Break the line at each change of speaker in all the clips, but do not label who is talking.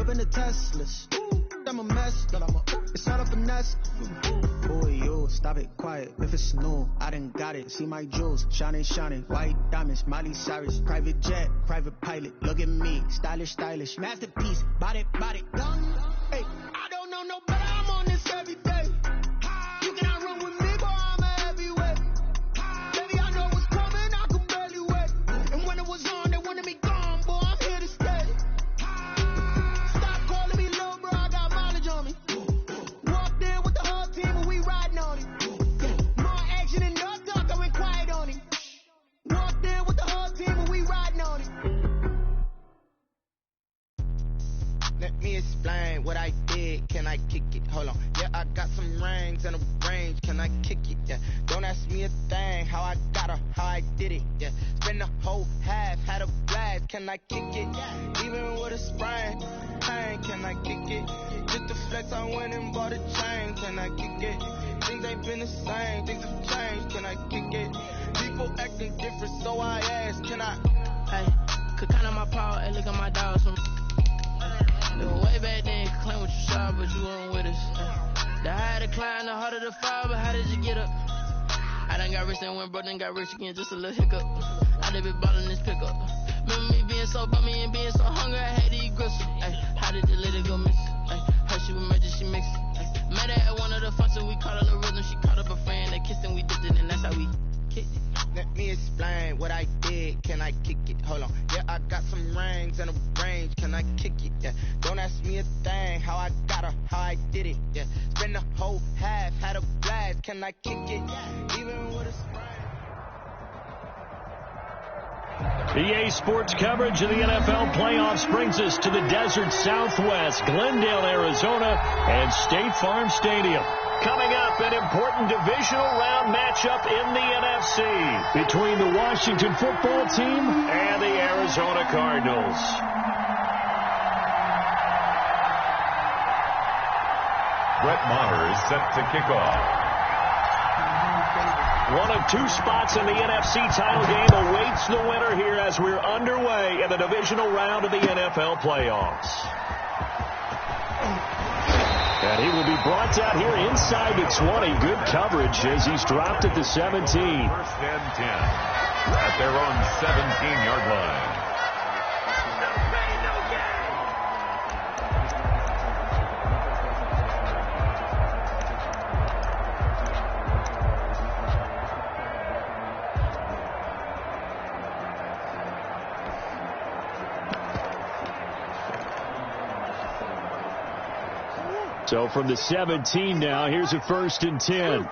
up in the Teslas. I'm a mess, but it's all a finesse. Boy, yo, stop it, quiet. If it's new, I done got it. See my jewels, shining, shining. White diamonds, Miley Cyrus. Private jet, private pilot. Look at me, stylish, stylish. Masterpiece, body, body. Hey, I don't know no better. I'm on this every day. You cannot run with me, boy, I'm a heavyweight. Baby, I know what's coming, I can barely wait. And when it was on, they wanted me gone, boy, I'm here to stay. Stop calling me little bro, I got mileage on me. Walked in with the whole team and we riding on it. More action and no talk, I went quiet on it. Walked in with the whole team and we riding on it.
Let me explain what I did. Can I kick it? Hold on. Yeah, I got some rings and a range. Can I kick it? Yeah. Don't ask me a thing. How I got her, how I did it. Yeah. Spend the whole half, had a blast. Can I kick it? Even with a sprain. Pain. Can I kick it? Just to flex, I went and bought a chain. Can I kick it? Things ain't been the same. Things have changed. Can I kick it? People acting different, so I ask. Can I?
Hey, could count on my power and look at my dogs from. Way back then, you could claim what you saw, but you weren't with us. The higher the climb, the harder the fall, but how did you get up? I done got rich and went broke, then got rich again, just a little hiccup. I done been ballin' this pickup. Remember me being so bummy and being so hungry, I had to eat gristle. Ay, how did the lady go miss? Ay, her she was murdered, she mixed. Ay, met her at one of the functions, we caught a little rhythm, she caught up a friend, they kissed and we dipped it, and that's how we kicked it.
Let me explain what I did. Can I kick it? Hold on. Yeah, I got some rings and a range. Can I kick it? Yeah. Don't ask me a thing. How I got her, how I did it. Yeah. Spend the whole half, had a blast. Can I kick it? Even with a sprain.
EA Sports coverage of the NFL playoffs brings us to the desert Southwest, Glendale, Arizona, and State Farm Stadium. Coming up, an important divisional round matchup in the NFC between the Washington football team and the Arizona Cardinals.
Brett Maher is set to kick off.
One of two spots in the NFC title game awaits the winner here as we're underway in the divisional round of the NFL playoffs. And he will be brought down here inside the 20. Good coverage as he's dropped at the 17.
First and 10 at their own 17-yard line.
So from the 17 now, here's a 1st and 10.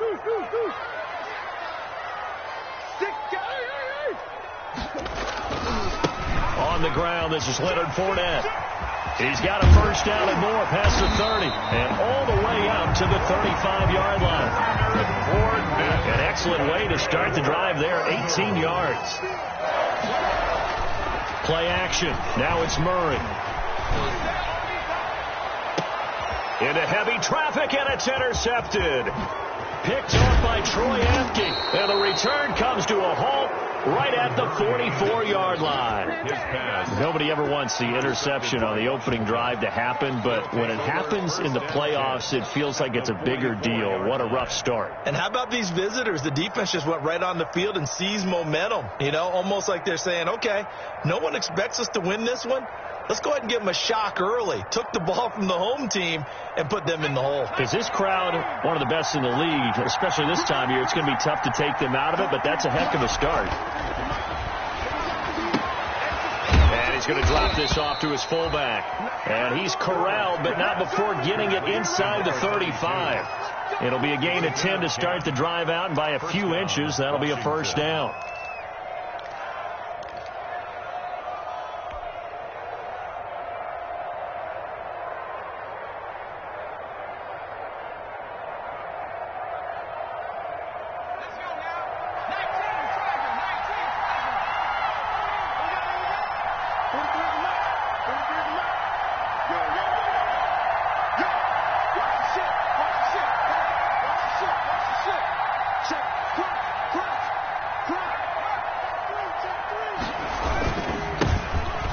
On the ground, this is Leonard Fournette. He's got a first down and more past the 30 and all the way up to the 35-yard line. An excellent way to start the drive there, 18 yards. Play action. Now it's Murray. Into heavy traffic, and it's intercepted. Picked off by Troy Apke. And the return comes to a halt right at the 44-yard line. Nobody ever wants the interception on the opening drive to happen, but when it happens in the playoffs, it feels like it's a bigger deal. What a rough start.
And how about these visitors? The defense just went right on the field and seized momentum. You know, almost like they're saying, okay, no one expects us to win this one. Let's go ahead and give them a shock early. Took the ball from the home team and put them in the hole.
Is this crowd one of the best in the league, especially this time of year? It's going to be tough to take them out of it, but that's a heck of a start. And he's going to drop this off to his fullback. And he's corralled, but not before getting it inside the 35. It'll be a gain of 10 to start the drive out, and by a few inches, that'll be a first down.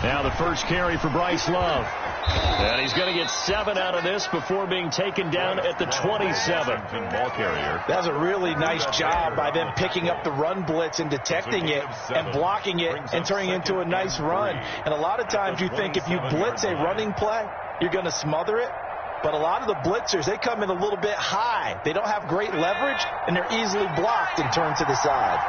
Now the first carry for Bryce Love. And he's going to get 7 out of this before being taken down at the 27.
Ball carrier.
That's a really nice job by them picking up the run blitz and detecting it and blocking it and turning it into a nice run. And a lot of times you think if you blitz a running play, you're going to smother it. But a lot of the blitzers, they come in a little bit high. They don't have great leverage, and they're easily blocked and turned to the side.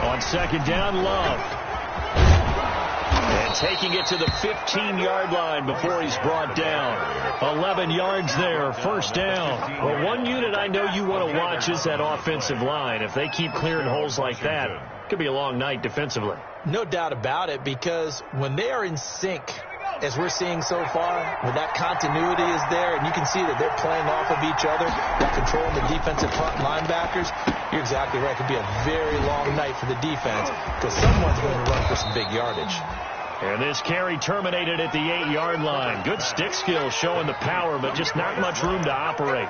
On second down, Love. And taking it to the 15-yard line before he's brought down. 11 yards there, first down. Well, one unit I know you want to watch is that offensive line. If they keep clearing holes like that, it could be a long night defensively.
No doubt about it, because when they are in sync, as we're seeing so far, when that continuity is there, and you can see that they're playing off of each other, they're controlling the defensive front linebackers, you're exactly right. It could be a very long night for the defense because someone's going to run for some big yardage.
And this carry terminated at the 8-yard line. Good stick skills showing the power, but just not much room to operate.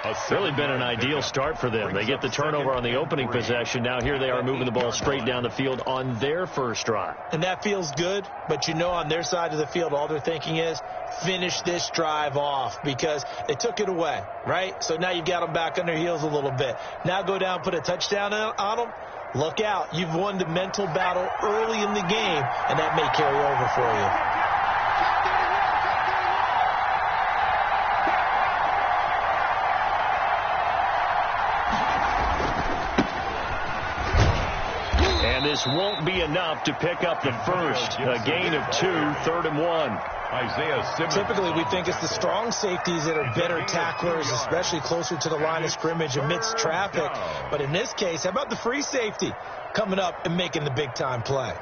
It's really been an ideal start for them. They get the turnover on the opening possession. Now here they are moving the ball straight down the field on their first drive.
And that feels good, but you know on their side of the field all they're thinking is finish this drive off because they took it away, right? So now you've got them back on their heels a little bit. Now go down, put a touchdown on them. Look out. You've won the mental battle early in the game, and that may carry over for you.
And this won't be enough to pick up the first. A gain of 2, 3rd and 1.
Typically, we think it's the strong safeties that are better tacklers, especially closer to the line of scrimmage amidst traffic. But in this case, how about the free safety coming up and making the big-time play?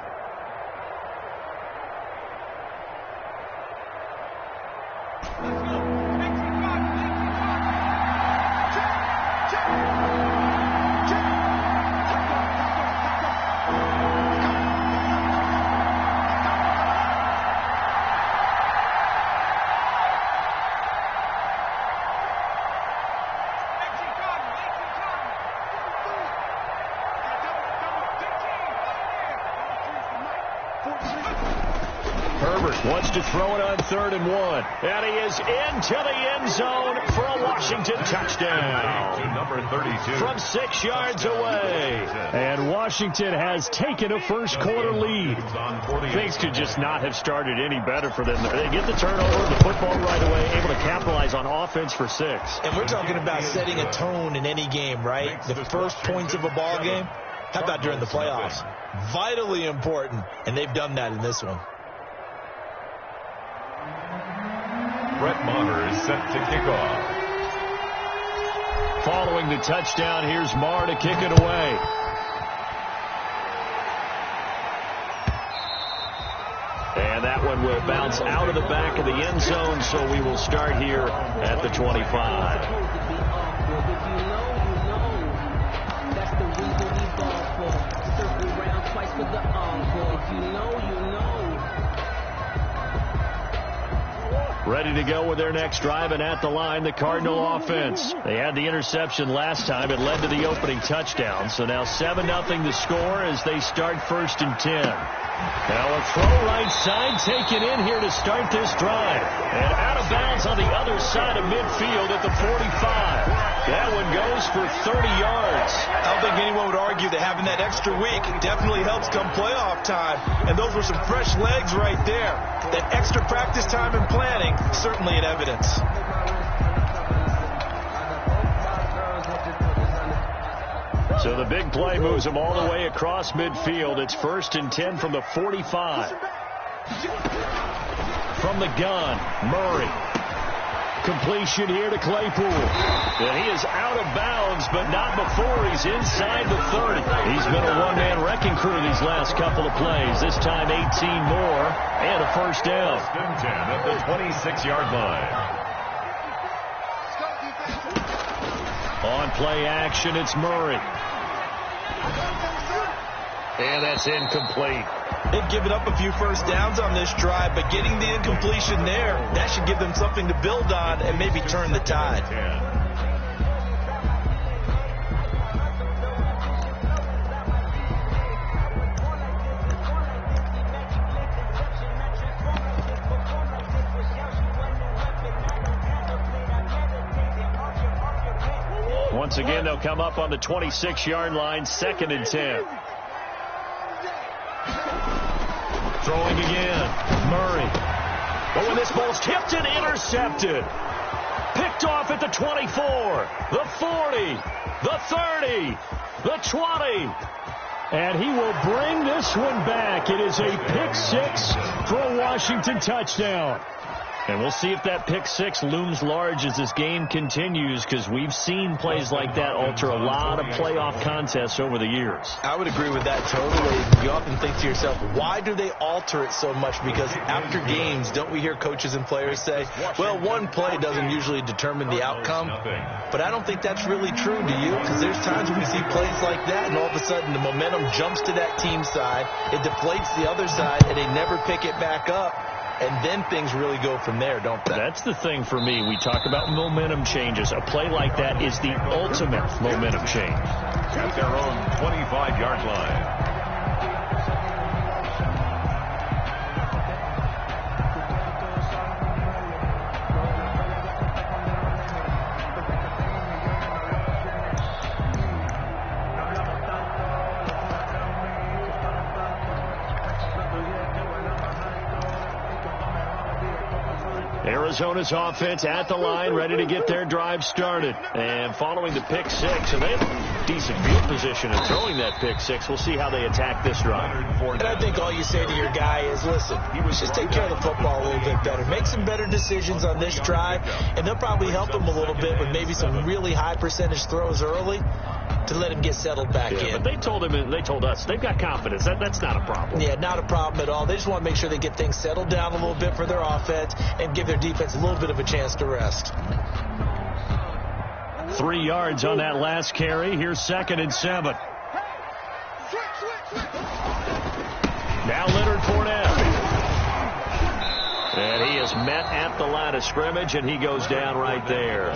Wants to throw it on 3rd and 1. And he is into the end zone for a Washington touchdown.
Number 32.
From 6 yards away. And Washington has taken a first quarter lead. Things could just not have started any better for them. They get the turnover, the football right away, able to capitalize on offense for 6.
And we're talking about setting a tone in any game, right? The first points of a ball game. How about during the playoffs? Vitally important. And they've done that in this one.
Brett Maher is set to kick off.
Following the touchdown, here's Maher to kick it away. And that one will bounce out of the back of the end zone, so we will start here at the 25. Ready to go with their next drive, and at the line, the Cardinal offense. They had the interception last time. It led to the opening touchdown. So now 7-0 the score as they start 1st and 10. Now a throw right side taken in here to start this drive. And out of bounds on the other side of midfield at the 45. That one goes for 30 yards.
I don't think anyone would argue that having that extra week definitely helps come playoff time. And those were some fresh legs right there. That extra practice time and planning, certainly in evidence.
So the big play moves them all the way across midfield. It's 1st and 10 from the 45. From the gun, Murray. Completion here to Claypool. And he is out of bounds, but not before he's inside the 30. He's been a one-man wrecking crew these last couple of plays. This time 18 more and a first down.
1st and 10 at the 26-yard line.
On play action, it's Murray. And that's incomplete.
They've given up a few first downs on this drive, but getting the incompletion there, that should give them something to build on and maybe turn the tide.
Once again, they'll come up on the 26-yard line, 2nd and 10. Throwing again, Murray. But when this ball's tipped and intercepted, picked off at the 24, the 40, the 30, the 20. And he will bring this one back. It is a pick six for a Washington touchdown. And we'll see if that pick six looms large as this game continues, because we've seen plays like that alter a lot of playoff contests over the years.
I would agree with that totally. You often think to yourself, why do they alter it so much? Because after games, don't we hear coaches and players say, well, one play doesn't usually determine the outcome. But I don't think that's really true, do you? Because there's times when we see plays like that, and all of a sudden the momentum jumps to that team side, it deflates the other side, and they never pick it back up. And then things really go from there, don't they?
That's the thing for me. We talk about momentum changes. A play like that is the ultimate momentum change.
At their own 25-yard line.
Arizona's offense at the line, ready to get their drive started. And following the pick six, and they have decent field position in throwing that pick six. We'll see how they attack this drive.
And I think all you say to your guy is, listen, just take care of the football a little bit better. Make some better decisions on this drive, and they'll probably help him a little bit with maybe some really high percentage throws early to let him get settled back in.
But they told him, and they told us, they've got confidence. That's not a problem.
Yeah, not a problem at all. They just want to make sure they get things settled down a little bit for their offense and give their defense a little bit of a chance to rest.
3 yards on that last carry. Here's 2nd and 7. Now Leonard Fournette. And he is met at the line of scrimmage, and he goes down right there.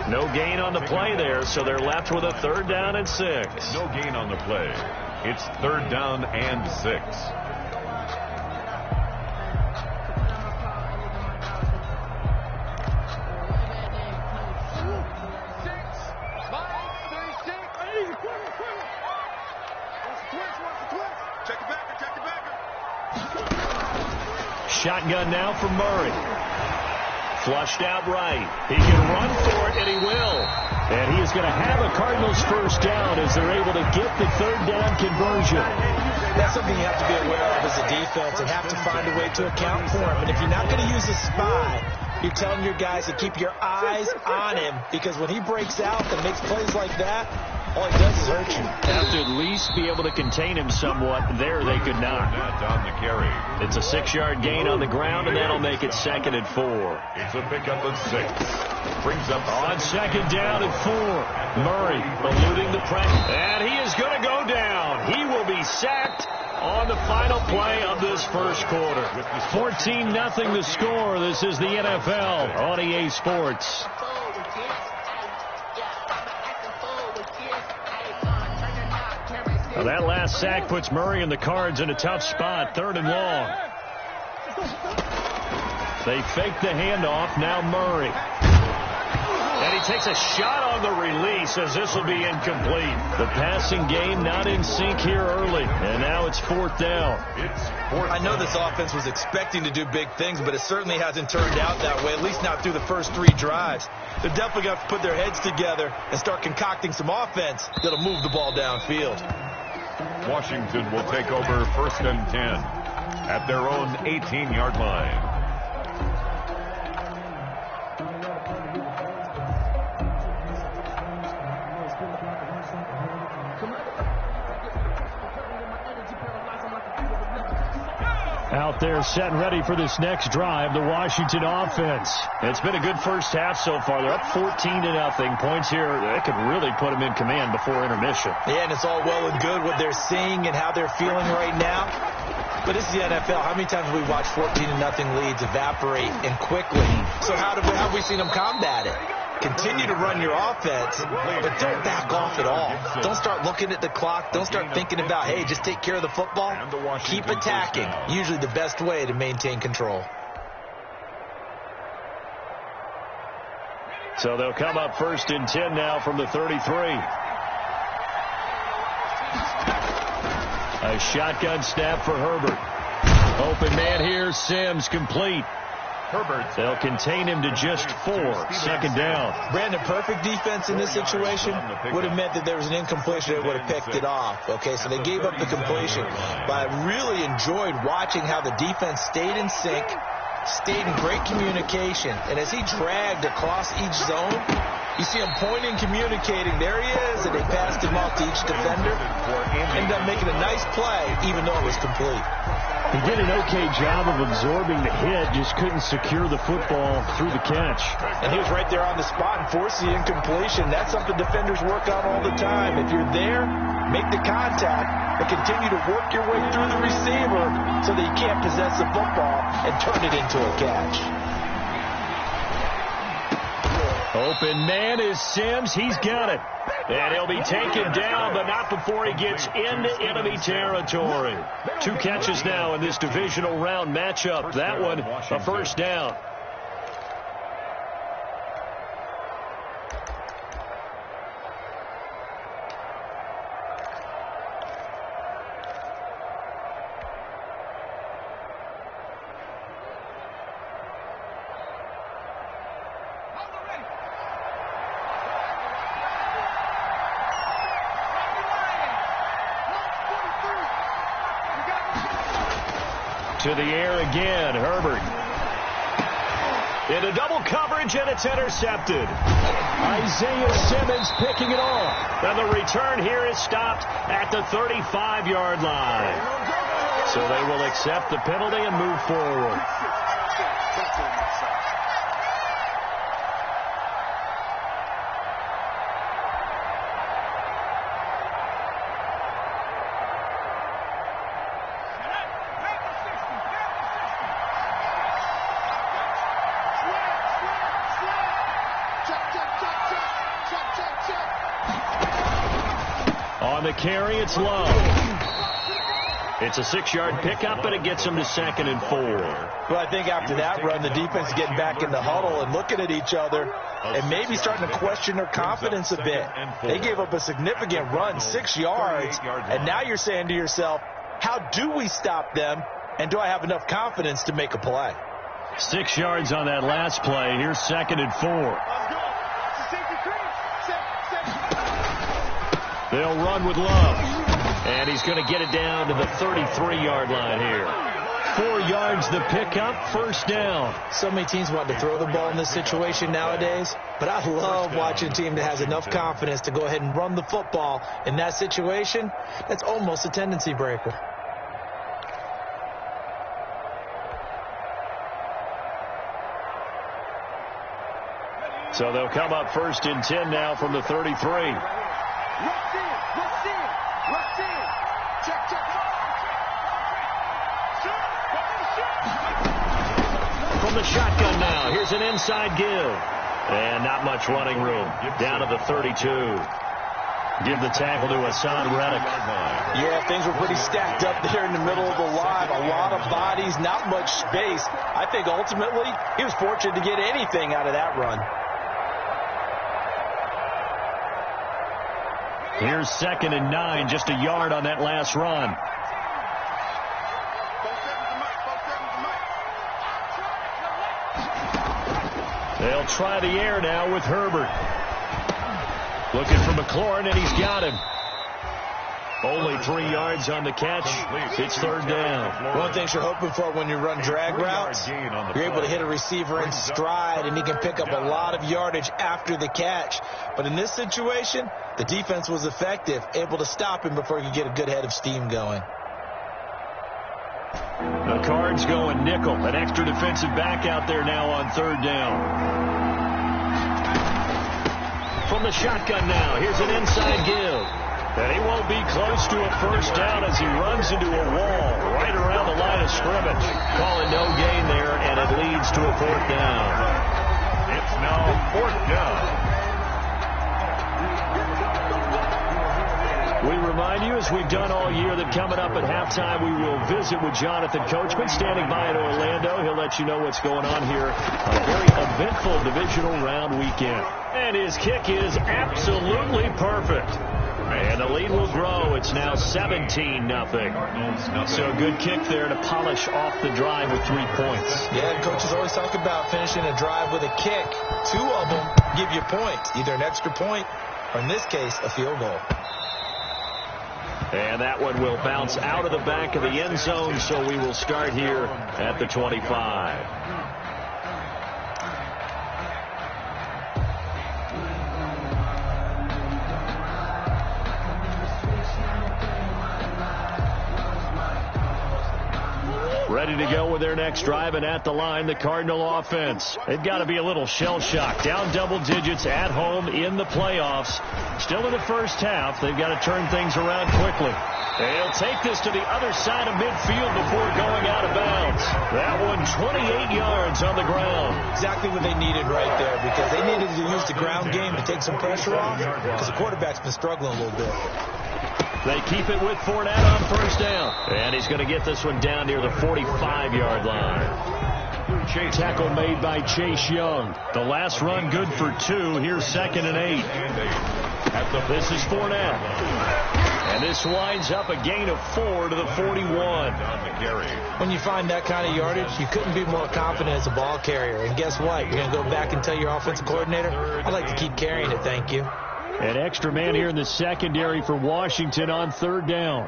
No gain on the play there, so they're left with a 3rd down and 6.
No gain on the play. It's 3rd down and 6.
Shotgun now for Murray. Flushed out right. He can run for it, and he will. And he is going to have a Cardinals 1st down as they're able to get the 3rd down conversion.
That's something you have to be aware of as a defense and have to find a way to account for him. And if you're not going to use a spy, you're telling your guys to keep your eyes on him, because when he breaks out and makes plays like that, all he does is hurt you.
Have to at least be able to contain him somewhat. There they could not.
On the carry.
It's a 6-yard gain on the ground, and that'll make it 2nd and 4.
It's a pickup of 6. Brings up
on 2nd down and 4. Murray eluding the pressure, and he is going to go down. He will be sacked on the final play of this first quarter. 14-0 the score. This is the NFL on EA Sports. Well, that last sack puts Murray and the Cards in a tough spot. 3rd and long. They fake the handoff. Now Murray. And he takes a shot on the release as this will be incomplete. The passing game not in sync here early. And now it's 4th down.
I know this offense was expecting to do big things, but it certainly hasn't turned out that way, at least not through the first 3 drives. They're definitely going to have to put their heads together and start concocting some offense that'll move the ball downfield.
Washington will take over 1st and 10 at their own 18-yard line.
Out there set and ready for this next drive, the Washington offense. It's been a good first half so far. They're up 14-0. Points here, that could really put them in command before intermission.
Yeah, and it's all well and good what they're seeing and how they're feeling right now. But this is the NFL. How many times have we watched 14-0 leads evaporate and quickly? So how have we seen them combat it? Continue to run your offense, but don't back off at all. Don't start looking at the clock. Don't start thinking about, hey, just take care of the football. Keep attacking. Usually the best way to maintain control.
So they'll come up 1st and 10 now from the 33. A shotgun snap for Herbert. Open man here, Sims complete.
Herbert.
They'll contain him to just 4. 2nd down.
Brandon, perfect defense in this situation would have meant that there was an incompletion that would have picked it off. Okay, so they gave up the completion. But I really enjoyed watching how the defense stayed in sync, stayed in great communication. And as he dragged across each zone, you see him pointing, communicating. There he is, and they passed him off to each defender. Ended up making a nice play, even though it was complete.
He did an okay job of absorbing the hit, just couldn't secure the football through the catch.
And he was right there on the spot and forced the incompletion. That's something defenders work on all the time. If you're there, make the contact, but continue to work your way through the receiver so that you can't possess the football and turn it into a catch.
Open man is Sims. He's got it. And he'll be taken down, but not before he gets into enemy territory. 2 catches now in this divisional round matchup. That one, a 1st down. To the air again, Herbert. Into double coverage, and it's intercepted. Isaiah Simmons picking it off. And the return here is stopped at the 35-yard line. So they will accept the penalty and move forward. On the carry, it's low. It's a 6-yard pickup, but it gets them to 2nd and 4.
Well, I think after that run, the defense is getting back in the huddle and looking at each other and maybe starting to question their confidence a bit. They gave up a significant run, 6 yards, and now you're saying to yourself, how do we stop them, and do I have enough confidence to make a play?
6 yards on that last play. Here's 2nd and 4. They'll run with Love. And he's going to get it down to the 33-yard line here. 4 yards the pickup, 1st down.
So many teams want to throw the ball in this situation nowadays, but I love watching a team that has enough confidence to go ahead and run the football in that situation. That's almost a tendency breaker.
So they'll come up 1st and 10 now from the 33. From the shotgun now, here's an inside give. And not much running room. Down to the 32. Give the tackle to Hassan Reddick.
Yeah, things were pretty stacked up there in the middle of the line. A lot of bodies, not much space. I think ultimately he was fortunate to get anything out of that run.
Here's 2nd and 9, just a yard on that last run. They'll try the air now with Herbert. Looking for McLaurin, and he's got him. Only 3 yards on the catch. It's 3rd down.
One thing you're hoping for when you run drag routes, you're able to hit a receiver in stride, and he can pick up a lot of yardage after the catch. But in this situation, the defense was effective, able to stop him before he could get a good head of steam going.
The Cards going nickel. An extra defensive back out there now on 3rd down. From the shotgun now, here's an inside give. And he won't be close to a 1st down as he runs into a wall right around the line of scrimmage. Calling no gain there, and it leads to a 4th down.
It's now 4th down.
We remind you, as we've done all year, that coming up at halftime, we will visit with Jonathan Coachman standing by in Orlando. He'll let you know what's going on here on a very eventful divisional round weekend. And his kick is absolutely perfect. And the lead will grow. It's now 17-0. So a good kick there to polish off the drive with 3 points.
Yeah, coaches always talk about finishing a drive with a kick. 2 of them give you points, either an extra point or, in this case, a field goal.
And that one will bounce out of the back of the end zone, so we will start here at the 25. Ready to go with their next drive, and at the line, the Cardinal offense. They've got to be a little shell-shocked. Down double digits at home in the playoffs. Still in the first half. They've got to turn things around quickly. They'll take this to the other side of midfield before going out of bounds. That one 28 yards on the ground.
Exactly what they needed right there, because they needed to use the ground game to take some pressure off, because the quarterback's been struggling a little bit.
They keep it with Fournette on first down. And he's going to get this one down near the 45-yard line. Tackle made by Chase Young. The last run good for 2. Here's 2nd and 8. This is Fournette. And this winds up a gain of 4 to the 41.
When you find that kind of yardage, you couldn't be more confident as a ball carrier. And guess what? You're going to go back and tell your offensive coordinator, I'd like to keep carrying it, thank you.
An extra man here in the secondary for Washington on 3rd down.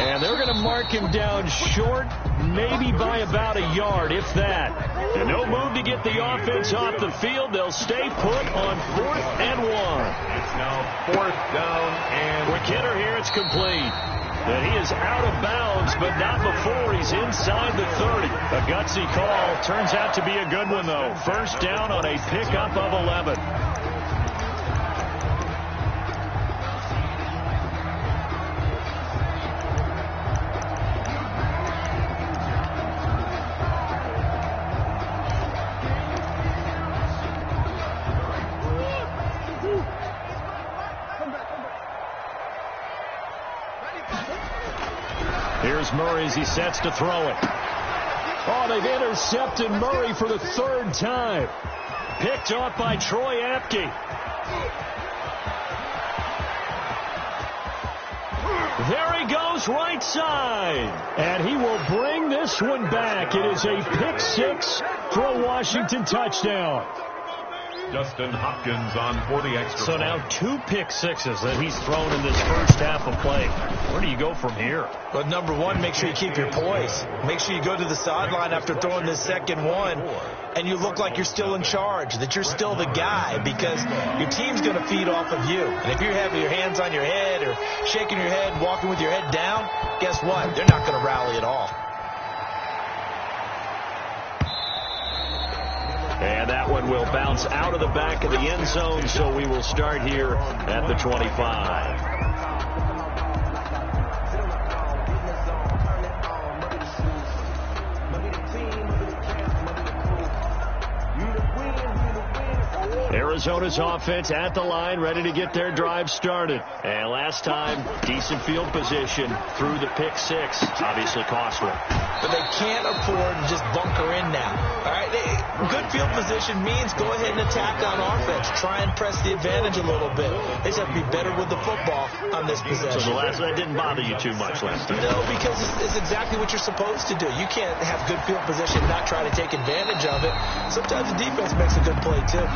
And they're going to mark him down short, maybe by about a yard, if that. And no move to get the offense off the field. They'll stay put on 4th and 1.
It's now 4th down and
McKinnon here, it's complete. And he is out of bounds, but not before he's inside the 30. A gutsy call. Turns out to be a good one, though. First down on a pickup of 11. Here's Murray as he sets to throw it. Oh, they've intercepted Murray for the 3rd time. Picked off by Troy Apke. There he goes, right side. And he will bring this one back. It is a pick 6 for a Washington touchdown.
Justin Hopkins on for the extra.
So now 2 pick 6s that he's thrown in this first half of play. Where do you go from here?
Well, number one, make sure you keep your poise. Make sure you go to the sideline after throwing this second one, and you look like you're still in charge, that you're still the guy, because your team's going to feed off of you. And if you're having your hands on your head or shaking your head, walking with your head down, guess what? They're not going to rally at all.
And that one will bounce out of the back of the end zone, so we will start here at the 25. Arizona's offense at the line, ready to get their drive started. And last time, decent field position through the pick 6. Obviously cost one.
But they can't afford to just bunker in now. All right, good field position means go ahead and attack on offense. Try and press the advantage a little bit. They just have to be better with the football on this possession.
So that didn't bother you too much last time?
No, because it's exactly what you're supposed to do. You can't have good field position and not try to take advantage of it. Sometimes the defense makes a good play, too.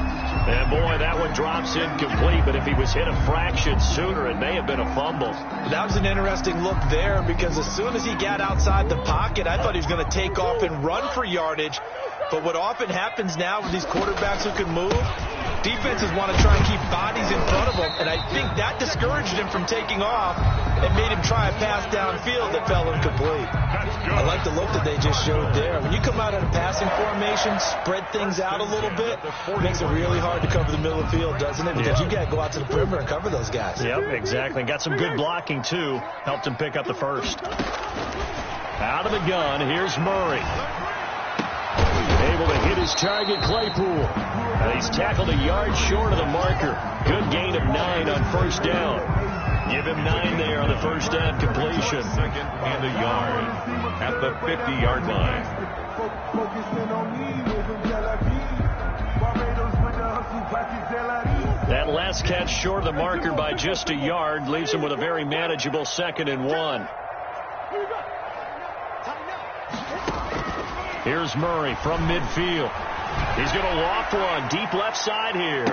And, boy, that one drops incomplete, but if he was hit a fraction sooner, it may have been a fumble.
That was an interesting look there, because as soon as he got outside the pocket, I thought he was going to take off and run for yardage. But what often happens now with these quarterbacks who can move, defenses want to try and keep bodies in front of them, and I think that discouraged him from taking off and made him try a pass downfield that fell incomplete. I like the look that they just showed there. When you come out in a passing formation, spread things out a little bit, it makes it really hard to cover the middle of the field, doesn't it? Because you got to go out to the perimeter and cover those guys.
Yep, exactly. Got some good blocking, too. Helped him pick up the first. Out of the gun, here's Murray. Able to hit his target, Claypool. And he's tackled a yard short of the marker. Good gain of 9 on first down. Give him 9 there on the first down completion.
Second and a yard at the 50-yard line.
That last catch short of the marker by just a yard leaves him with a very manageable 2nd and 1. Here's Murray from midfield. He's going to walk one deep left side here.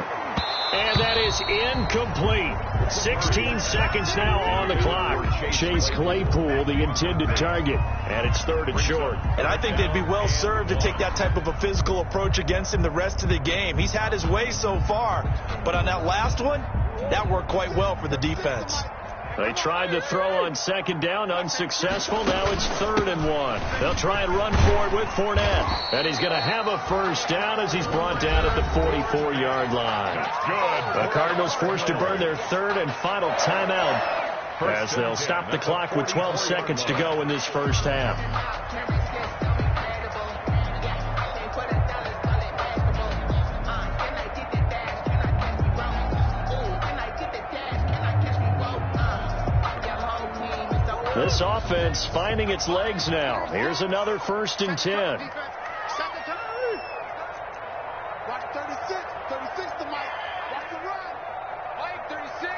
And that is incomplete. 16 seconds now on the clock. Chase Claypool, the intended target, and it's 3rd and short.
And I think they'd be well served to take that type of a physical approach against him the rest of the game. He's had his way so far, but on that last one, that worked quite well for the defense.
They tried to throw on 2nd down, unsuccessful. Now it's 3rd and 1. They'll try and run for it with Fournette. And he's going to have a first down as he's brought down at the 44-yard line.
Good.
The Cardinals forced to burn their 3rd and final timeout as they'll stop the clock with 12 seconds to go in this first half. This offense finding its legs now. Here's another 1st and 10.
Watch 36. 36 to Mike. Watch the run. Mike 36.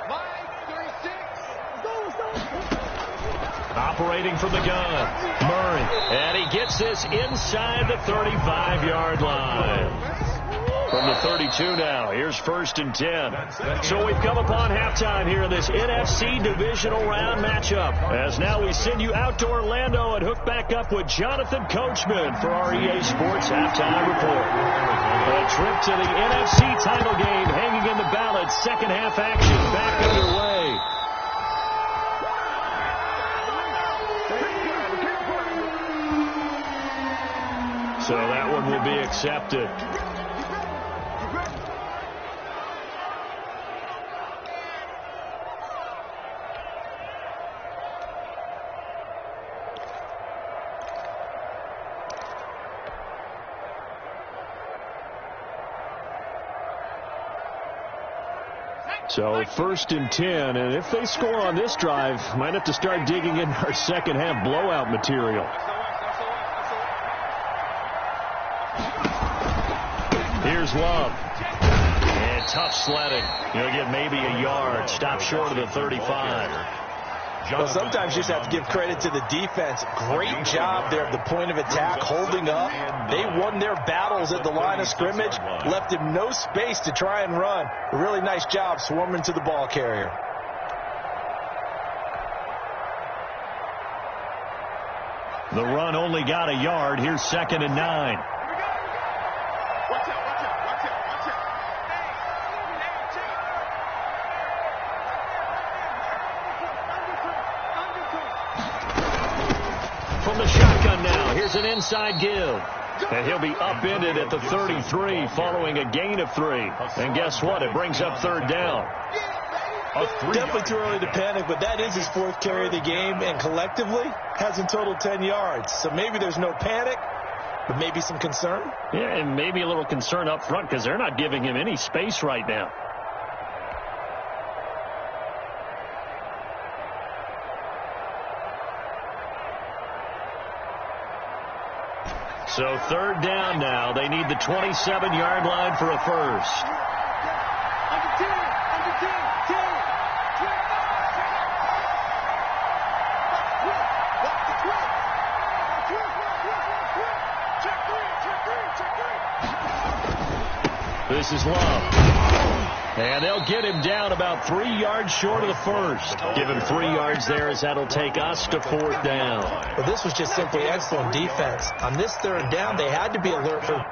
Mike 36.
Operating from the gun. Murray. And he gets this inside the 35-yard line. From the 32 now. Here's 1st and 10. So we've come upon halftime here in this NFC divisional round matchup. As now we send you out to Orlando and hook back up with Jonathan Coachman for our EA Sports halftime report. A trip to the NFC title game hanging in the balance. Second half action back underway. So that one will be accepted. So 1st and 10, and if they score on this drive, might have to start digging in our second half blowout material. Here's Love. And tough sledding. He'll get maybe a yard. Stop short of the 35.
Well, sometimes you just have to give credit to the defense. Great job there at the point of attack, holding up. They won their battles at the line of scrimmage, left him no space to try and run. A really nice job swarming to the ball carrier.
The run only got a yard. Here's 2nd and 9. From the shotgun now, here's an inside give. And he'll be upended at the 33 following a gain of 3. And guess what? It brings up 3rd down.
Definitely too early to panic, but that is his 4th carry of the game, and collectively has in total 10 yards. So maybe there's no panic, but maybe some concern.
Yeah, and maybe a little concern up front because they're not giving him any space right now. So 3rd down now. They need the 27-yard line for a first. This is Love. And they'll get him down about 3 yards short of the first. Give him 3 yards there as that'll take us to 4th down.
Well, this was just simply excellent defense. On this 3rd down, they had to be alert for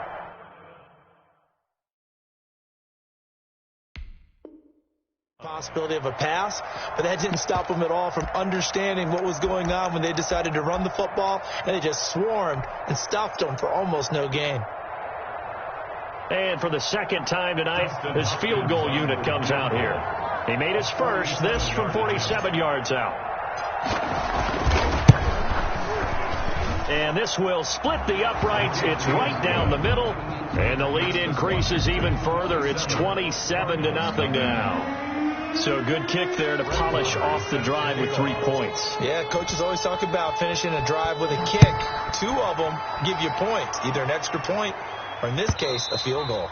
possibility of a pass, but that didn't stop them at all from understanding what was going on when they decided to run the football, and they just swarmed and stopped them for almost no gain.
And for the 2nd time tonight, his field goal unit comes out here. He made his first, this from 47 yards out. and this will split the uprights. It's right down the middle, and the lead increases even further. It's 27-0 now. So good kick there to polish off the drive with 3 points.
Yeah, coaches always talk about finishing a drive with a kick. 2 of them give you points, either an extra point or, in this case, a field goal.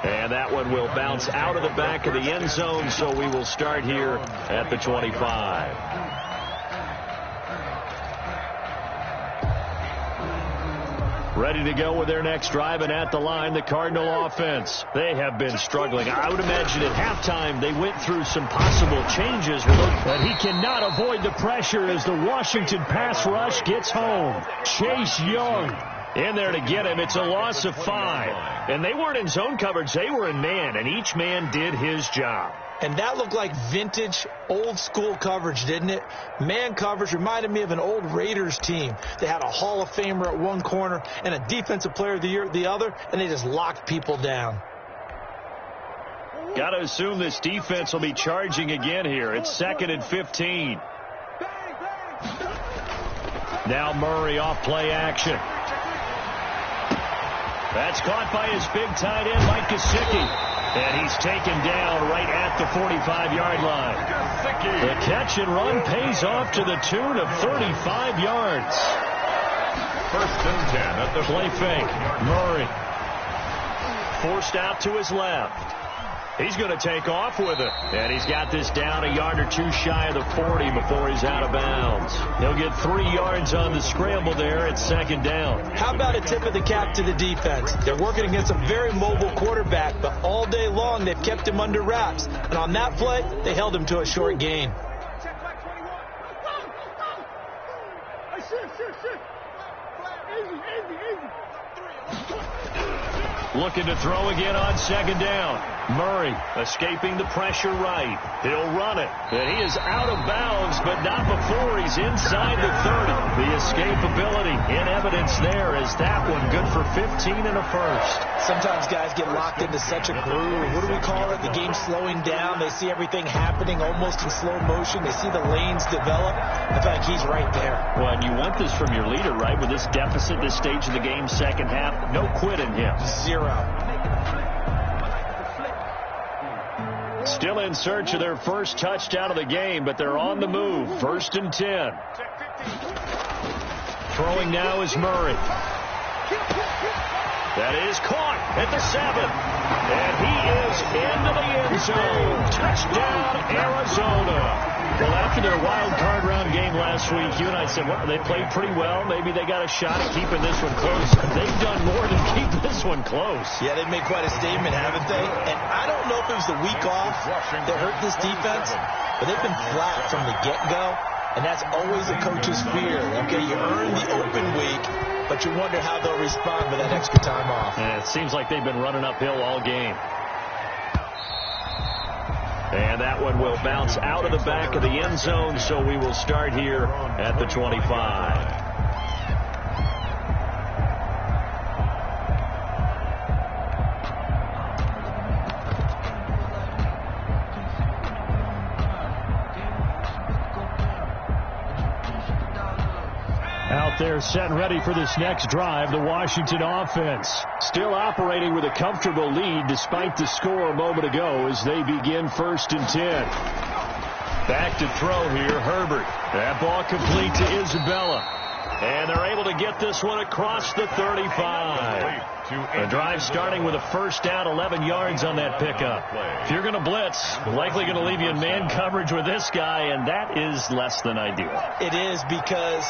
And that one will bounce out of the back of the end zone, so we will start here at the 25. Ready to go with their next drive, and at the line, the Cardinal offense. They have been struggling. I would imagine at halftime they went through some possible changes with him, but he cannot avoid the pressure as the Washington pass rush gets home. Chase Young in there to get him. It's a loss of 5. And they weren't in zone coverage. They were in man, and each man did his job.
And that looked like vintage, old-school coverage, didn't it? Man coverage reminded me of an old Raiders team. They had a Hall of Famer at one corner and a Defensive Player of the Year at the other, and they just locked people down.
Got to assume this defense will be charging again here. It's 2nd and 15. Now Murray off play action. That's caught by his big tight end, Mike Gesicki. And he's taken down right at the 45-yard line. The catch and run pays off to the tune of 35 yards.
1st and 10 at the
play fake. Murray forced out to his left. He's going to take off with it. And he's got this down a yard or 2 shy of the 40 before he's out of bounds. He'll get 3 yards on the scramble there at 2nd down.
How about a tip of the cap to the defense? They're working against a very mobile quarterback, but all day long they've kept him under wraps. And on that play, they held him to a short gain.
Looking to throw again on 2nd down. Murray escaping the pressure right. He'll run it. And he is out of bounds, but not before he's inside the 30. The escapability in evidence there is that one good for 15 and a first.
Sometimes guys get locked into such a groove. What do we call it? The game's slowing down. They see everything happening almost in slow motion. They see the lanes develop. I feel like he's right there.
Well, and you want this from your leader, right? With this deficit, this stage of the game, 2nd half, no quitting him.
0.
Still in search of their first touchdown of the game, but they're on the move. 1st and 10. Throwing now is Murray. That is caught at the 7. And he is into the end zone. Touchdown, Arizona. Well, after their wild card round game last week, you and I said, well, they played pretty well. Maybe they got a shot at keeping this one close. They've done more than keep this one close.
Yeah, they've made quite a statement, haven't they? And I don't know if it was the week off that hurt this defense, but they've been flat from the get-go, and that's always a coach's fear. Okay, you earn the open week, but you wonder how they'll respond with that extra time off.
And it seems like they've been running uphill all game. And that one will bounce out of the back of the end zone, so we will start here at the 25. Out there set and ready for this next drive, the Washington offense. Still operating with a comfortable lead despite the score a moment ago as they begin 1st and 10. Back to throw here, Herbert. That ball complete to Isabella. And they're able to get this one across the 35. The drive starting with a 1st down, 11 yards on that pickup. If you're going to blitz, likely going to leave you in man coverage with this guy, and that is less than ideal.
It is, because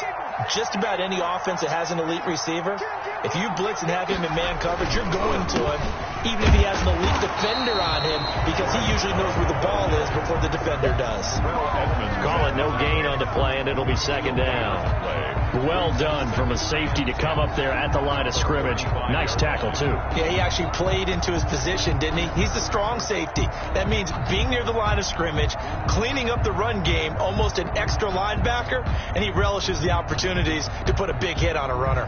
just about any offense that has an elite receiver, if you blitz and have him in man coverage, you're going to him, even if he has an elite defender on him, because he usually knows where the ball is before the defender does.
Call it no gain on the play, and it'll be 2nd down. Well done from a safety to come up there at the line of scrimmage. Nice tackle, too.
Yeah, he actually played into his position, didn't he? He's the strong safety. That means being near the line of scrimmage, cleaning up the run game, almost an extra linebacker, and he relishes the opportunities to put a big hit on a runner.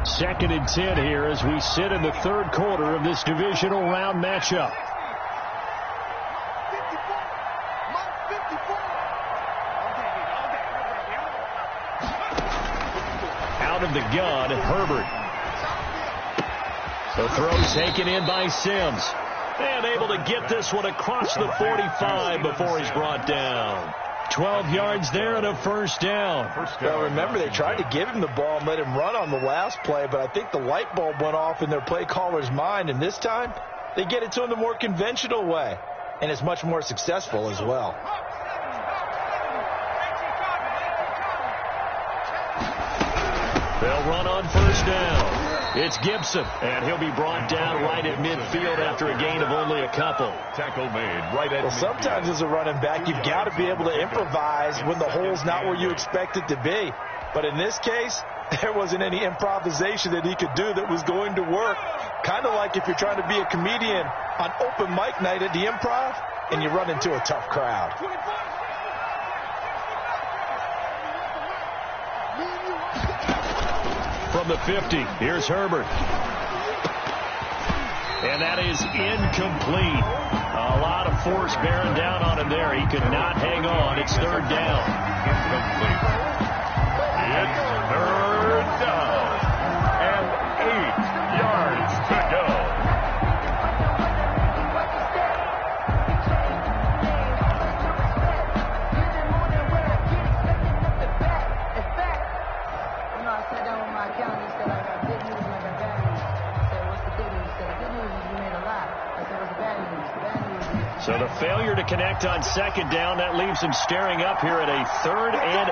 2nd and 10 here as we sit in the 3rd quarter of this divisional round matchup. of the gun, Herbert. The throw's taken in by Sims. And able to get this one across the 45 before he's brought down. 12 yards there and a first down.
Well, remember, they tried to give him the ball and let him run on the last play, but I think the light bulb went off in their play caller's mind, and this time they get it to him the more conventional way, and it's much more successful as well.
They'll run on first down. It's Gibson, and he'll be brought down right at midfield after a gain of only a couple.
Tackle made right at midfield.
Sometimes as a running back, you've got to be able to improvise when the hole's not where you expect it to be. But in this case, there wasn't any improvisation that he could do that was going to work. Kind of like if you're trying to be a comedian on open mic night at the Improv, and you run into a tough crowd.
From the 50, here's Herbert. And that is incomplete. A lot of force bearing down on him there. He could not hang on. It's third down.
Incomplete. It's third down. And 8 yards to go.
So the failure to connect on second down, that leaves him staring up here at a 3rd and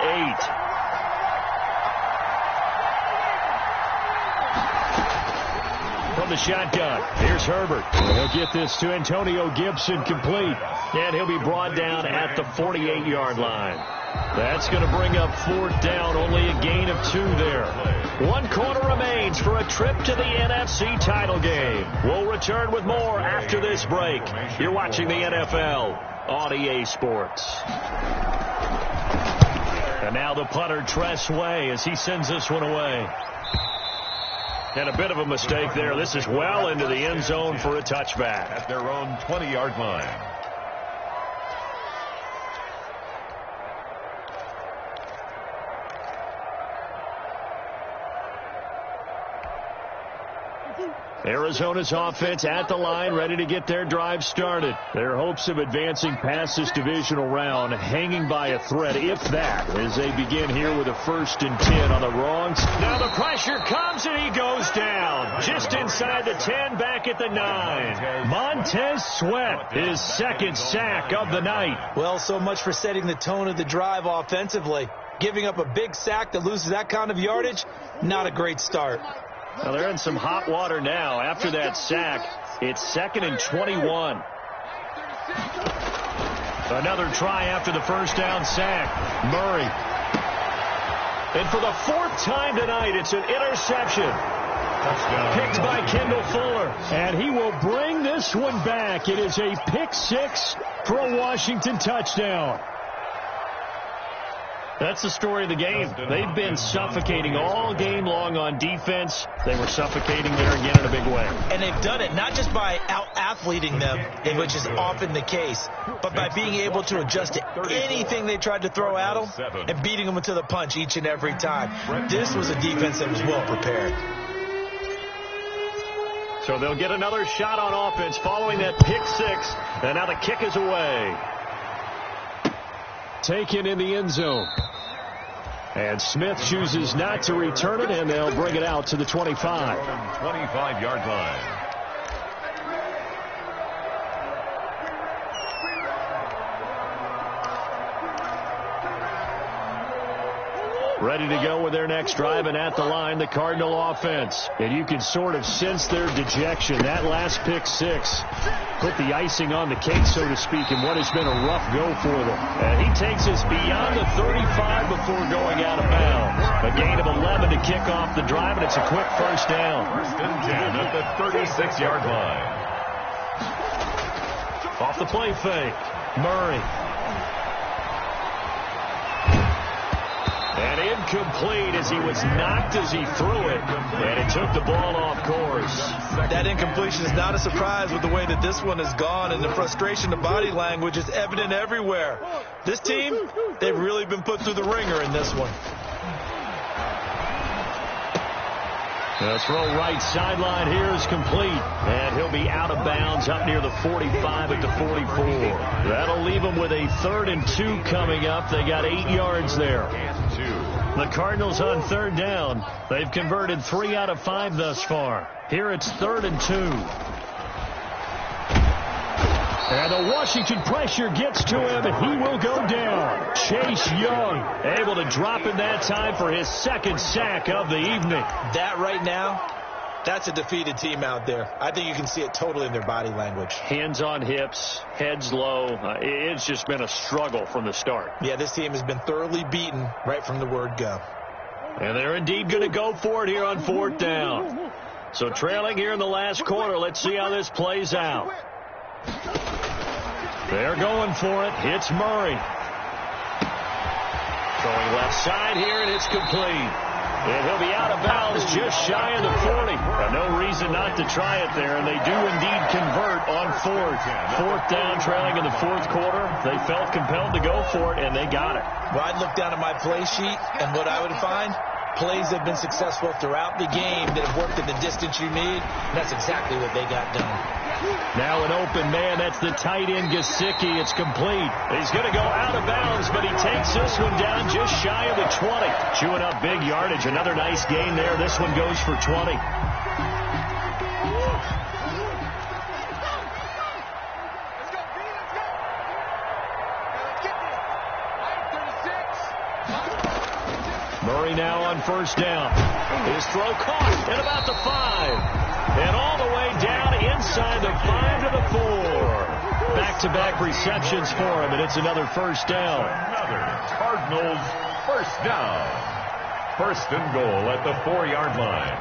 8. From the shotgun, here's Herbert. He'll get this to Antonio Gibson, complete. And he'll be brought down at the 48-yard line. That's going to bring up 4th down, only a gain of 2 there. 1 quarter remains for a trip to the NFC title game. We'll return with more after this break. You're watching the NFL on EA Sports. And now the punter, Tress Way, as he sends this one away. And a bit of a mistake there. This is well into the end zone for a touchback.
At their own 20-yard line.
Arizona's offense at the line, ready to get their drive started. Their hopes of advancing past this divisional round hanging by a thread, if that, as they begin here with a 1st and 10 on the wrongs. Now the pressure comes and he goes down. Just inside the 10, back at the 9. Montez Sweat, his 2nd sack of the night.
Well, so much for setting the tone of the drive offensively. Giving up a big sack that loses that kind of yardage, not a great start.
Well, they're in some hot water now. After that sack, it's 2nd and 21. Another try after the first down sack. Murray. And for the 4th time tonight, it's an interception. Touchdown. Picked by Kendall Fuller. And he will bring this one back. It is a pick 6 for a Washington touchdown. That's the story of the game. They've been suffocating all game long on defense. They were suffocating there again in a big way.
And they've done it not just by out-athleting them, which is often the case, but by being able to adjust to anything they tried to throw at them and beating them to the punch each and every time. This was a defense that was well prepared.
So they'll get another shot on offense following that pick 6. And now the kick is away. Taken in the end zone. And Smith chooses not to return it, and they'll bring it out to the 25.
25-yard line.
Ready to go with their next drive, and at the line, the Cardinal offense. And you can sort of sense their dejection. That last pick 6 put the icing on the cake, so to speak, in what has been a rough go for them. And he takes us beyond the 35 before going out of bounds. A gain of 11 to kick off the drive, and it's a quick first down.
1st and 10 at the 36-yard line.
Off the play fake. Murray. And incomplete as he was knocked as he threw it. And it took the ball off course.
That incompletion is not a surprise with the way that this one has gone, and the frustration, the body language is evident everywhere. This team, they've really been put through the ringer in this one.
The throw right sideline here is complete. And he'll be out of bounds up near the 45 at the 44. That'll leave them with a 3rd and 2 coming up. They got 8 yards there. The Cardinals on 3rd down. They've converted 3 out of 5 thus far. Here it's 3rd and 2. And the Washington pressure gets to him, and he will go down. Chase Young able to drop in that time for his 2nd sack of the evening.
That right now, that's a defeated team out there. I think you can see it totally in their body language.
Hands on hips, heads low. It's just been a struggle from the start.
Yeah, this team has been thoroughly beaten right from the word go.
And they're indeed going to go for it here on 4th down. So trailing here in the last quarter. Let's see how this plays out. They're going for it. It's Murray. Throwing left side here, and it's complete. And he'll be out of bounds just shy of the 40. No reason not to try it there, and they do indeed convert on 4th. 4th down, trailing in the 4th quarter. They felt compelled to go for it, and they got it.
Well, I'd look down at my play sheet, and what I would find, plays have been successful throughout the game that have worked in the distance you need. And that's exactly what they got done.
Now an open man. That's the tight end, Gesicki. It's complete. He's going to go out of bounds, but he takes this one down just shy of the 20. Chewing up big yardage. Another nice gain there. This one goes for 20. Murray now on 1st down. His throw caught at about the 5. And all the way down inside the 5 to the 4. Back-to-back receptions for him, and it's another 1st down.
Another Cardinals 1st down. 1st and goal at the 4-yard line.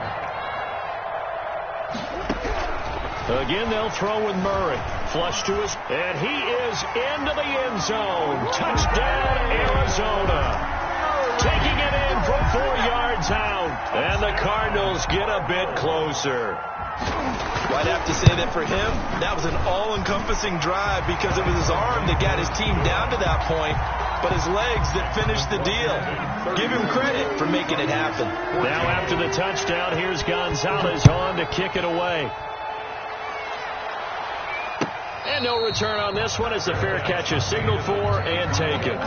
Again, they'll throw with Murray. Flush to his, and he is into the end zone. Touchdown, Arizona. Taking it in from 4 yards out. And the Cardinals get a bit closer.
Well, I'd have to say that for him, that was an all-encompassing drive because it was his arm that got his team down to that point, but his legs that finished the deal. Give him credit for making it happen.
Now after the touchdown, here's Gonzalez on to kick it away. And no return on this one as the fair catch is signaled for and taken.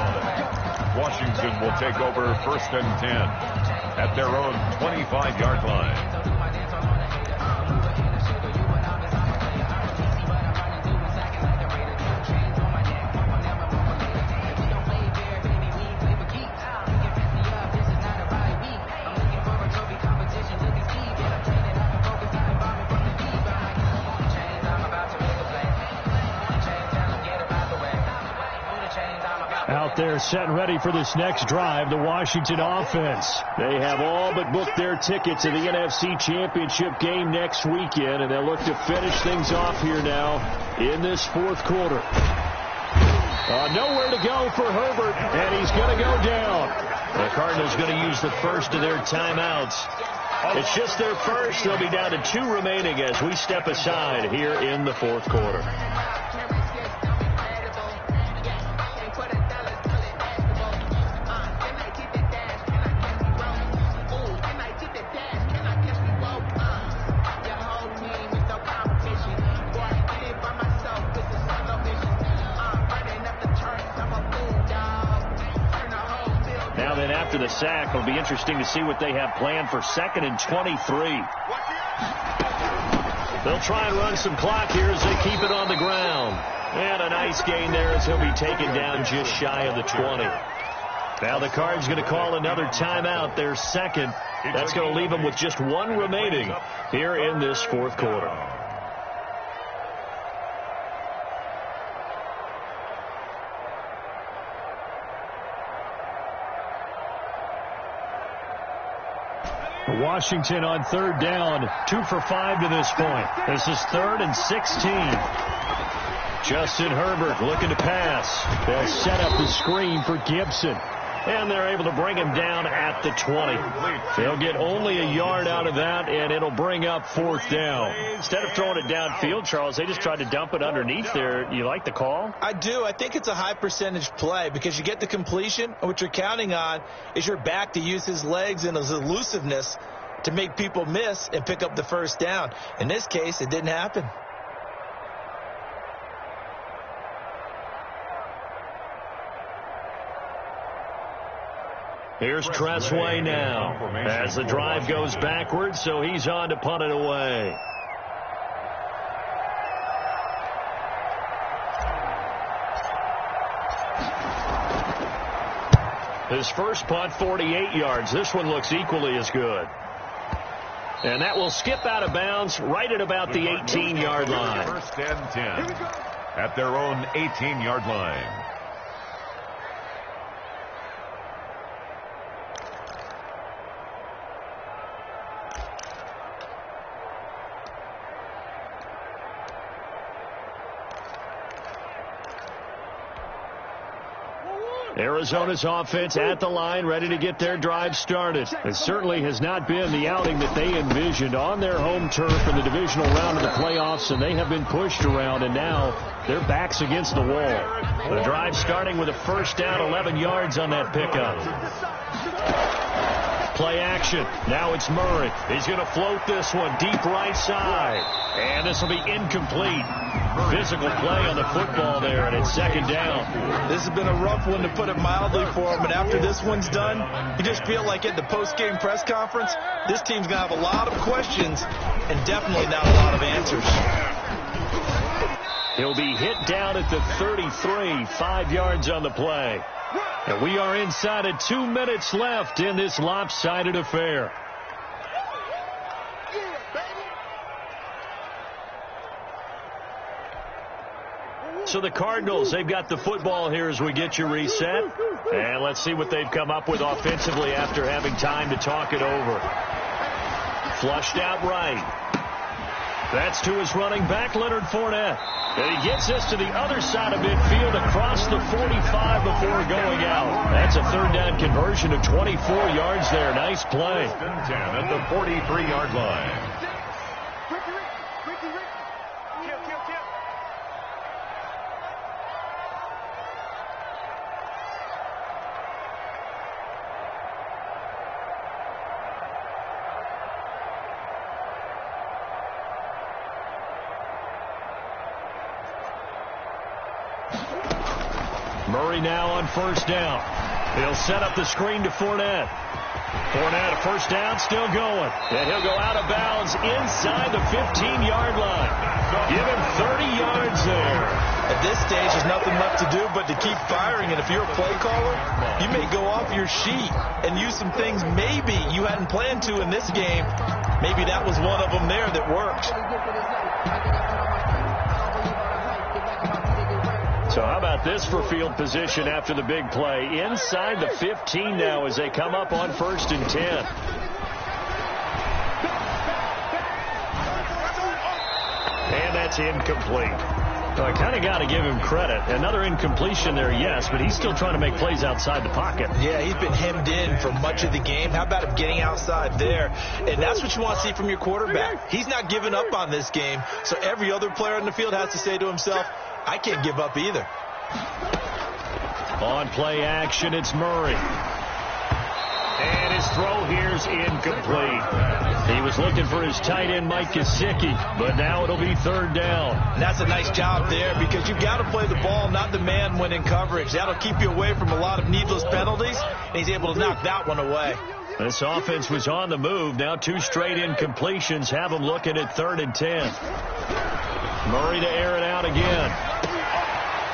Washington will take over 1st and 10 at their own 25-yard line.
Out there set and ready for this next drive, the Washington offense. They have all but booked their ticket to the NFC Championship game next weekend, and they'll look to finish things off here now in this 4th quarter. Nowhere to go for Herbert, and he's going to go down. The Cardinals going to use the first of their timeouts. It's just their first. They'll be down to 2 remaining as we step aside here in the 4th quarter. After the sack, it'll be interesting to see what they have planned for 2nd and 23. They'll try and run some clock here as they keep it on the ground. And a nice gain there as he'll be taken down just shy of the 20. Now the Cards going to call another timeout, their 2nd. That's going to leave them with just 1 remaining here in this 4th quarter. Washington on 3rd down, 2 for 5 to this point. This is 3rd and 16. Justin Herbert looking to pass. They'll set up the screen for Gibson. And they're able to bring him down at the 20. They'll get only a yard out of that, and it'll bring up 4th down. Instead of throwing it downfield, Charles, they just tried to dump it underneath there. You like the call?
I do. I think it's a high percentage play because you get the completion, and what you're counting on is your back to use his legs and his elusiveness to make people miss and pick up the first down. In this case, it didn't happen.
Here's Tressway now as the drive goes backwards, so he's on to punt it away. His first punt, 48 yards. This one looks equally as good. And that will skip out of bounds right at about the 18-yard line.
First and 10 at their own 18-yard line.
Arizona's offense at the line, ready to get their drive started. It certainly has not been the outing that they envisioned on their home turf in the divisional round of the playoffs, and they have been pushed around, and now their backs against the wall. The drive starting with a first down, 11 yards on that pickup. Play action. Now it's Murray. He's going to float this one deep right side. And this will be incomplete. Physical play on the football there, and it's second down.
This has been a rough one, to put it mildly, for him. And after this one's done, you just feel like at the post-game press conference, this team's going to have a lot of questions and definitely not a lot of answers.
He'll be hit down at the 33, 5 yards on the play. And we are inside of 2 minutes left in this lopsided affair. So the Cardinals, they've got the football here as we get you reset. And let's see what they've come up with offensively after having time to talk it over. Flushed out right. That's to his running back, Leonard Fournette. And he gets us to the other side of midfield across the 45 before going out. That's a third down conversion of 24 yards there. Nice play.
10 at the 43-yard line.
Murray now on first down. He'll set up the screen to Fournette. Fournette, a first down, still going. And he'll go out of bounds inside the 15-yard line. Give him 30 yards there.
At this stage, there's nothing left to do but to keep firing. And if you're a play caller, you may go off your sheet and use some things maybe you hadn't planned to in this game. Maybe that was one of them there that worked.
So how about this for field position after the big play? Inside the 15 now as they come up on first and 10. And that's incomplete. So I kind of got to give him credit. Another incompletion there, yes, but he's still trying to make plays outside the pocket.
Yeah, he's been hemmed in for much of the game. How about him getting outside there? And that's what you want to see from your quarterback. He's not giving up on this game, so every other player in the field has to say to himself, I can't give up either.
On play action, it's Murray. And his throw here's incomplete. He was looking for his tight end, Mike Gesicki, but now it'll be third down.
And that's a nice job there because you've got to play the ball, not the man when in coverage. That'll keep you away from a lot of needless penalties, and he's able to knock that one away.
This offense was on the move. Now 2 straight incompletions have them looking at 3rd and 10. Murray to air it out again.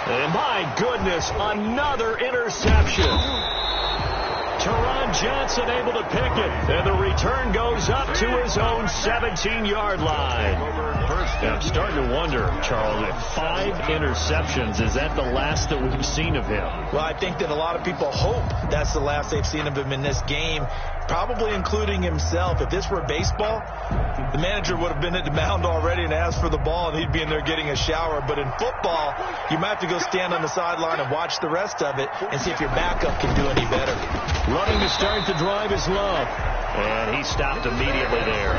And my goodness, another interception. Teron Johnson able to pick it. And the return goes up to his own 17-yard line. I'm starting to wonder, Charles, if 5 interceptions, is that the last that we've seen of him?
Well, I think that a lot of people hope that's the last they've seen of him in this game, probably including himself. If this were baseball, the manager would have been at the mound already and asked for the ball, and he'd be in there getting a shower. But in football, you might have to go stand on the sideline and watch the rest of it and see if your backup can do any better.
Running to start the drive is Love. And he stopped immediately there.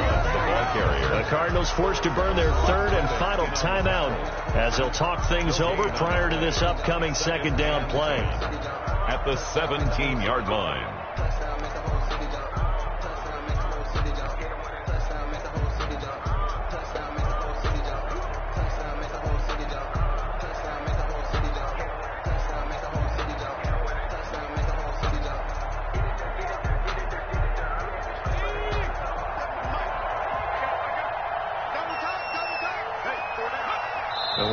The Cardinals forced to burn their 3rd and final timeout as they'll talk things over prior to this upcoming second down play.
At the 17-yard line.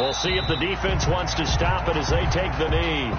We'll see if the defense wants to stop it as they take the knee.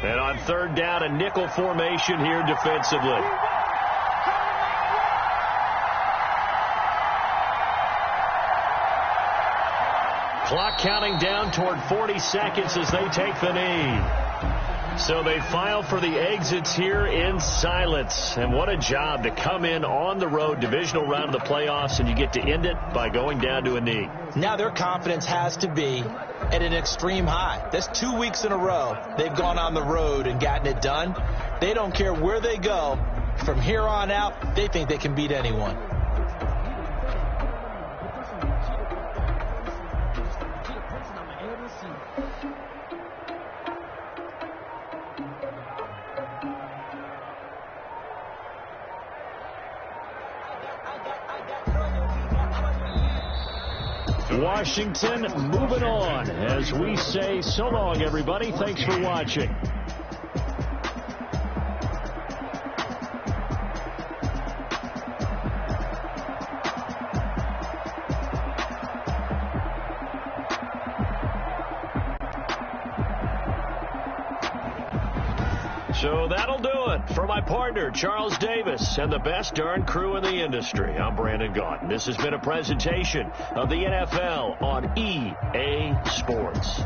And on third down, a nickel formation here defensively. Clock counting down toward 40 seconds as they take the knee. So they file for the exits here in silence. And what a job to come in on the road, divisional round of the playoffs, and you get to end it by going down to a knee.
Now their confidence has to be at an extreme high. That's 2 weeks in a row they've gone on the road and gotten it done. They don't care where they go. From here on out, they think they can beat anyone.
Washington moving on as we say so long, everybody. Thanks for watching. So that'll do it for my partner, Charles Davis, and the best darn crew in the industry. I'm Brandon Gaudin. This has been a presentation of the NFL on EA Sports.